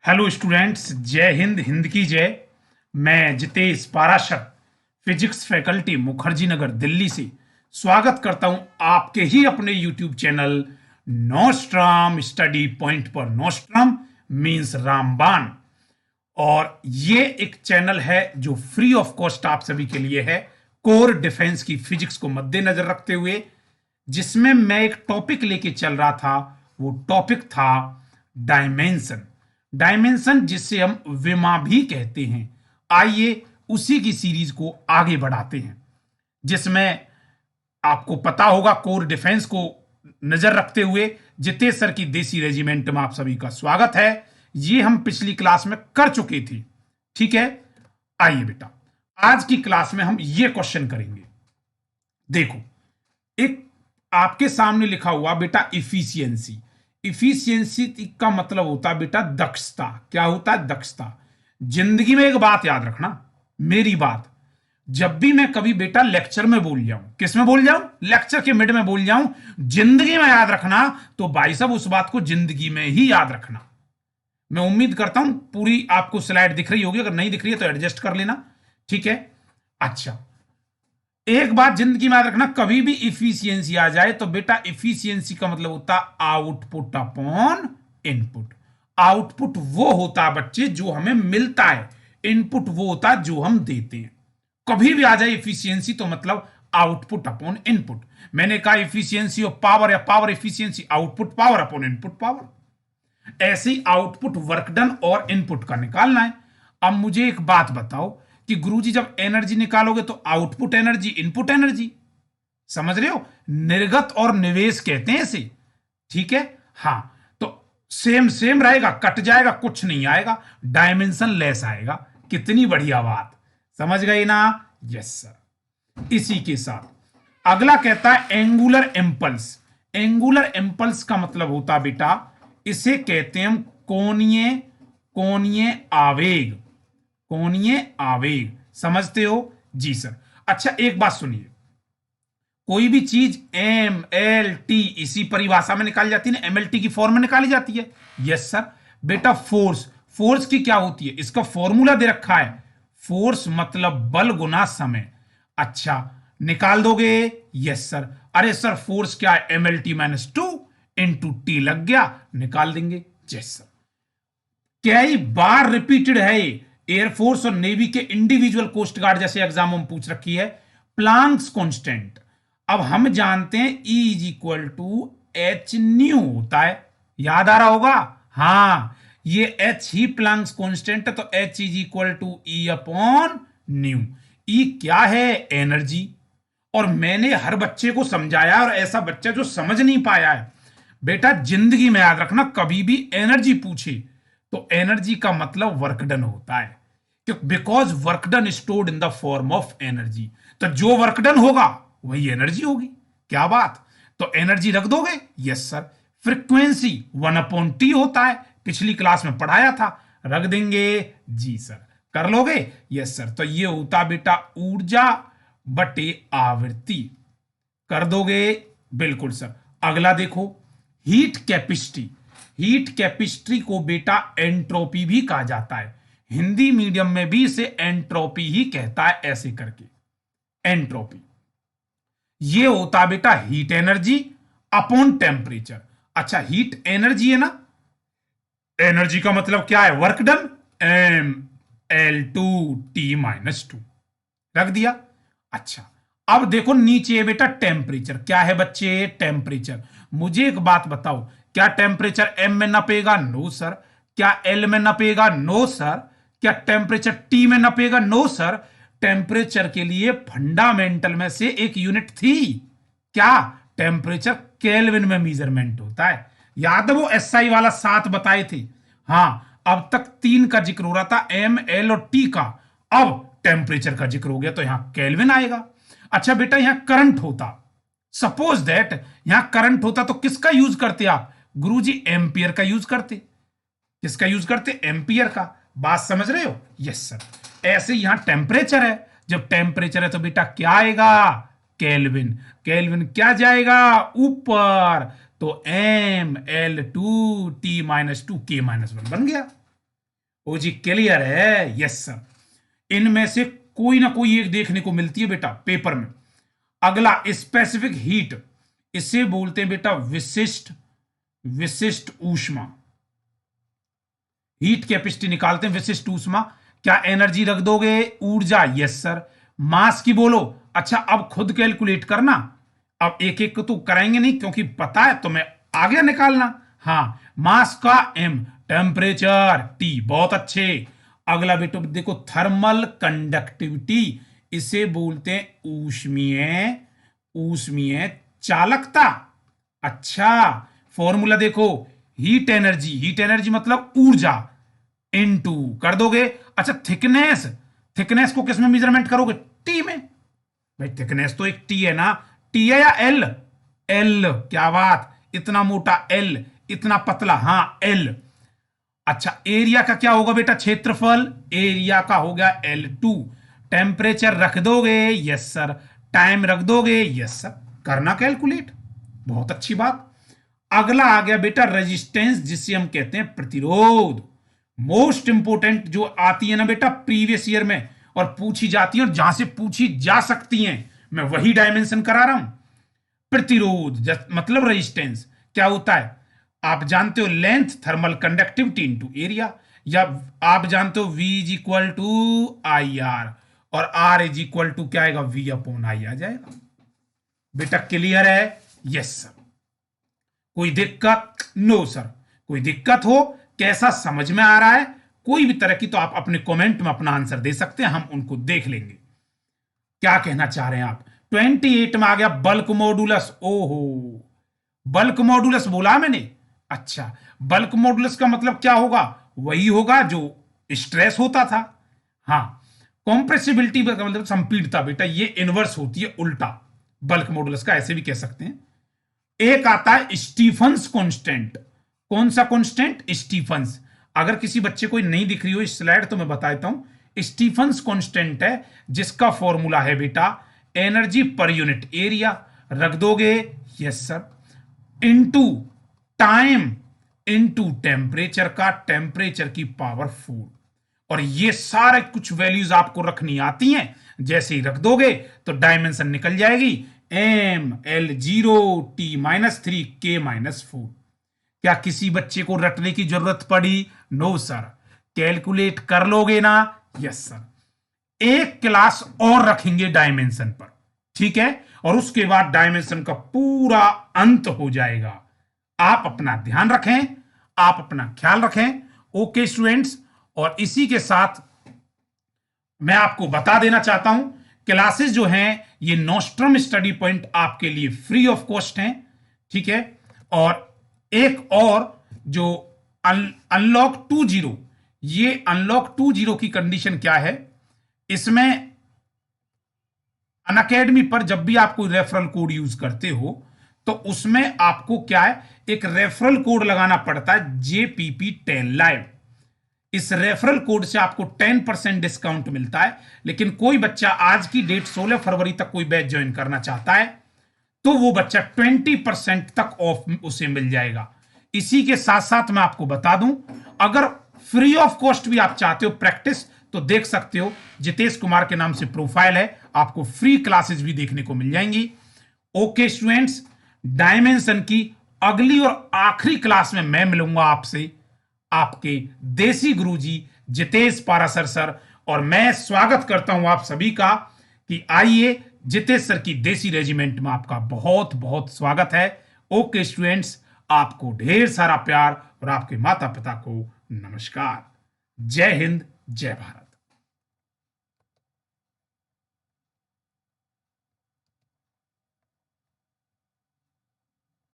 Hello students, जय हिंद, हिंद की जय। मैं जितेश पाराशर, फिजिक्स फैकल्टी मुखर्जी नगर दिल्ली से स्वागत करता हूं आपके ही अपने यूट्यूब चैनल नोस्ट्राम स्टडी पॉइंट पर। नोस्ट्राम मींस रामबाण, और ये एक चैनल है जो फ्री ऑफ कॉस्ट आप सभी के लिए है, कोर डिफेंस की फिजिक्स को मद्देनजर रखते हुए, जिसमें मैं एक टॉपिक लेके चल रहा था। वो टॉपिक था डायमेंशन। डायमेंशन जिसे हम विमा भी कहते हैं। आइए उसी की सीरीज को आगे बढ़ाते हैं, जिसमें आपको पता होगा कोर डिफेंस को नजर रखते हुए जितेश सर की देसी रेजिमेंट में आप सभी का स्वागत है। ये हम पिछली क्लास में कर चुके थे, ठीक है। आइए बेटा, आज की क्लास में हम ये क्वेश्चन करेंगे। देखो, एक आपके सामने लिखा हुआ बेटा इफिशियंसी। इफिशियंसी का मतलब होता है बेटा दक्षता। क्या होता है? दक्षता। जिंदगी में एक बात याद रखना, मेरी बात, जब भी मैं कभी बेटा लेक्चर में बोल जाऊं, किस में बोल जाऊं? लेक्चर के मिड में बोल जाऊं, जिंदगी में याद रखना, तो भाई साहब उस बात को जिंदगी में ही याद रखना। मैं उम्मीद करता हूं पूरी आपको स्लाइड दिख रही होगी, अगर नहीं दिख रही है तो एडजस्ट कर लेना, ठीक है। अच्छा, एक बात जिंदगी में याद रखना, कभी भी इफिशियंसी आ जाए तो बेटा इफिशियंसी का मतलब होता है आउटपुट अपॉन इनपुट। आउटपुट वो होता है बच्चे जो हमें मिलता है, इनपुट वो होता है जो हम देते हैं। कभी भी आ जाए इफिशियंसी तो मतलब आउटपुट अपॉन इनपुट। मैंने कहा इफिशियंसी ऑफ पावर या power efficiency, output power upon input power. ऐसे ही आउटपुट वर्क डन और इनपुट का निकालना है। अब मुझे एक बात बताओ कि गुरुजी जब एनर्जी निकालोगे तो आउटपुट एनर्जी, इनपुट एनर्जी, समझ रहे हो? निर्गत और निवेश कहते हैं इसे, ठीक है। हाँ, तो सेम सेम रहेगा, कट जाएगा, कुछ नहीं आएगा, डायमेंशन लेस आएगा। कितनी बढ़िया बात, समझ गए ना? Yes sir. इसी के साथ अगला कहता है एंगुलर इंपल्स। एंगुलर इंपल्स का मतलब होता है बेटा, इसे कहते हैं हम कोणीय कोणीय आवेग। कोणीय आवेग, समझते हो? जी सर। अच्छा, एक बात सुनिए, कोई भी चीज एम एल टी इसी परिभाषा में निकाली जाती है ना, एम एल टी की फॉर्म में निकाली जाती है। Yes sir. बेटा फोर्स, फोर्स की क्या होती है? इसका फॉर्मूला दे रखा है, फोर्स मतलब बल गुना समय। अच्छा, निकाल दोगे? Yes sir. अरे सर फोर्स क्या है? M L T minus two into T लग गया, निकाल देंगे। Yes sir. कई बार रिपीटेड है ये, एयरफोर्स और नेवी के इंडिविजुअल कोस्ट गार्ड जैसे एग्जाम में पूछ रखी है। प्लांक्स कांस्टेंट, अब हम जानते हैं E is equal to H nu होता है, याद आ रहा होगा? हाँ, ये H ही प्लांक्स कांस्टेंट है, तो H is equal to E upon nu. E क्या है? एनर्जी। और मैंने हर बच्चे को समझाया, और ऐसा बच्चा जो समझ नहीं पाया है, बेटा जिंदगी में याद रखना, कभी भी एनर्जी पूछे तो एनर्जी का मतलब वर्क डन होता है, because work done stored in the form of energy. तो जो वर्क डन होगा वही एनर्जी होगी। क्या बात? तो एनर्जी रख दोगे? Yes sir. फ्रीक्वेंसी 1/T होता है, पिछली क्लास में पढ़ाया था, रख देंगे। जी सर। कर लोगे? Yes sir. तो ये होता बेटा ऊर्जा बटे आवृत्ति, कर दोगे? बिल्कुल सर। अगला देखो, हीट कैपेसिटी। हीट कैपेसिटी को बेटा एंट्रोपी भी कहा जाता है, हिंदी मीडियम में भी इसे एंट्रोपी ही कहता है, ऐसे करके एंट्रोपी। ये होता बेटा हीट एनर्जी अपॉन टेम्परेचर। अच्छा, हीट एनर्जी है ना, एनर्जी का मतलब क्या है? Work done, M L two T minus two, रख दिया। अच्छा, अब देखो नीचे है बेटा टेम्परेचर। क्या है बच्चे? टेम्परेचर। मुझे एक बात बताओ, क्या टेम्परेचर एम में नपेगा? No sir. क्या एल में नपेगा? No sir. क्या टेम्परेचर टी में नपेगा? No sir. टेम्परेचर के लिए फंडामेंटल में से एक यूनिट थी, क्या? टेम्परेचर केल्विन में मेजरमेंट होता है, याद है? वो एसआई वाला 7 बताए थे। हाँ, अब तक 3 का जिक्र हो रहा था, एम एल और टी का, अब टेम्परेचर का जिक्र हो गया तो यहां केल्विन आएगा। अच्छा बेटा, यहां करंट होता, सपोज दैट यहां करंट होता तो किसका यूज करते आप? गुरुजी एम्पियर का यूज करते। किसका यूज करते? एम्पियर का। बात समझ रहे हो? Yes sir. ऐसे यहां टेम्परेचर है, जब टेम्परेचर है तो बेटा क्या आएगा? केल्विन। केल्विन क्या जाएगा? ऊपर, तो M L two T minus two के माइनस वन बन गया। ओ जी क्लियर है, यस सर। इनमें से कोई ना कोई एक देखने को मिलती है बेटा पेपर में। अगला स्पेसिफिक हीट, इसे बोलते हैं बेटा विशिष्ट विशिष्ट ऊष्मा। हीट कैपेसिटी निकालते हैं, विशिष्ट ऊष्मा। क्या एनर्जी रख दोगे? ऊर्जा, यस सर। मास की बोलो, अच्छा अब खुद कैलकुलेट करना। अब एक एक को तो कराएंगे नहीं क्योंकि पता है तुम्हें आगे निकालना। हाँ, मास का एम, टेम्परेचर टी, बहुत अच्छे। अगला बेटो देखो थर्मल कंडक्टिविटी, इसे बोलते हैं ऊष्मीय ऊष्मीय चालकता। अच्छा, फॉर्मूला देखो, हीट एनर्जी मतलब ऊर्जा इनटू कर दोगे। अच्छा थिकनेस, थिकनेस को किस में मेजरमेंट करोगे? टी में। भाई थिकनेस तो एक टी है ना, टी है या एल? एल, क्या बात, इतना मोटा एल, इतना पतला, हाँ एल। अच्छा एरिया का क्या होगा बेटा? क्षेत्रफल, एरिया का होगा L2। टेम्परेचर रख दोगे? Yes sir. टाइम रख दोगे? Yes sir. करना कैलकुलेट, बहुत अच्छी बात। अगला आ गया बेटा रेजिस्टेंस, जिसे हम कहते हैं प्रतिरोध। मोस्ट इंपोर्टेंट जो आती है ना बेटा प्रीवियस ईयर में और पूछी जाती है, और जहां से पूछी जा सकती हैं, मैं वही डायमेंशन करा रहा हूं। प्रतिरोध मतलब रेजिस्टेंस क्या होता है? आप जानते हो length thermal conductivity into area, या आप जानते हो V is equal to I R, और R इज इक्वल टू क्या आएगा? V अपॉन आई आ जाएगा। बेटा क्लियर है? Yes sir. कोई दिक्कत? No sir. कोई दिक्कत हो, कैसा समझ में आ रहा है, कोई भी तरह की, तो आप अपने कमेंट में अपना आंसर दे सकते हैं, हम उनको देख लेंगे। क्या कहना चाह रहे हैं आप? 28 में आ गया बल्क मॉडुलस। ओहो, बल्क मॉडुलस बोला मैंने। अच्छा, बल्क मॉडुलस का मतलब क्या होगा? वही होगा जो स्ट्रेस होता था। हाँ, कॉम्प्रेसिबिलिटी का मतलब संपीड़ता बेटा, ये इनवर्स होती है, उल्टा बल्क मॉडुलस का, ऐसे भी कह सकते हैं। एक आता है स्टीफंस कांस्टेंट। कौन सा कांस्टेंट? स्टीफंस। अगर किसी बच्चे को नहीं दिख रही हो इस स्लाइड तो मैं बता देता हूं। स्टीफंस कांस्टेंट है, जिसका फॉर्मूला है बेटा एनर्जी पर यूनिट एरिया, रख दोगे? Yes sir. Into time into temperature का, टेम्परेचर की पावर 4। और ये सारे कुछ वैल्यूज आपको रखनी आती हैं, जैसे ही रख दोगे तो डायमेंशन निकल जाएगी। एम एल 0 टी -3 के -4। क्या किसी बच्चे को रटने की जरूरत पड़ी? No sir. कैलकुलेट कर लोगे ना? Yes sir. एक क्लास और रखेंगे डायमेंशन पर, ठीक है, और उसके बाद डायमेंशन का पूरा अंत हो जाएगा। आप अपना ध्यान रखें, आप अपना ख्याल रखें। ओके स्टूडेंट्स, और इसी के साथ मैं आपको बता देना चाहता हूं, क्लासेस जो हैं ये नोस्ट्रम स्टडी पॉइंट आपके लिए फ्री ऑफ कॉस्ट हैं, ठीक है। और एक और जो अनलॉक 2.0, ये अनलॉक 2.0 की कंडीशन क्या है? इसमें अनअकैडमी पर जब भी आप कोई रेफरल कोड यूज करते हो तो उसमें आपको क्या है, एक रेफरल कोड लगाना पड़ता है, JPP10 लाइव। इस रेफरल कोड से आपको 10% डिस्काउंट मिलता है। लेकिन कोई बच्चा आज की डेट 16 फरवरी तक कोई बैच ज्वाइन करना चाहता है तो वो बच्चा 20% तक ऑफ उसे मिल जाएगा। इसी के साथ साथ मैं आपको बता दूं, अगर फ्री ऑफ कॉस्ट भी आप चाहते हो प्रैक्टिस तो देख सकते हो, जितेश कुमार के नाम से प्रोफाइल है, आपको फ्री क्लासेस भी देखने को मिल जाएंगी। ओके स्टूडेंट्स, डायमेंशन की अगली और आखिरी क्लास में मैं मिलूंगा आपसे, आपके देसी गुरुजी जितेश पारासर सर। और मैं स्वागत करता हूं आप सभी का कि आइए, जितेश सर की देसी रेजिमेंट में आपका बहुत बहुत स्वागत है। ओके स्टूडेंट्स, आपको ढेर सारा प्यार और आपके माता पिता को नमस्कार। जय हिंद, जय भारत।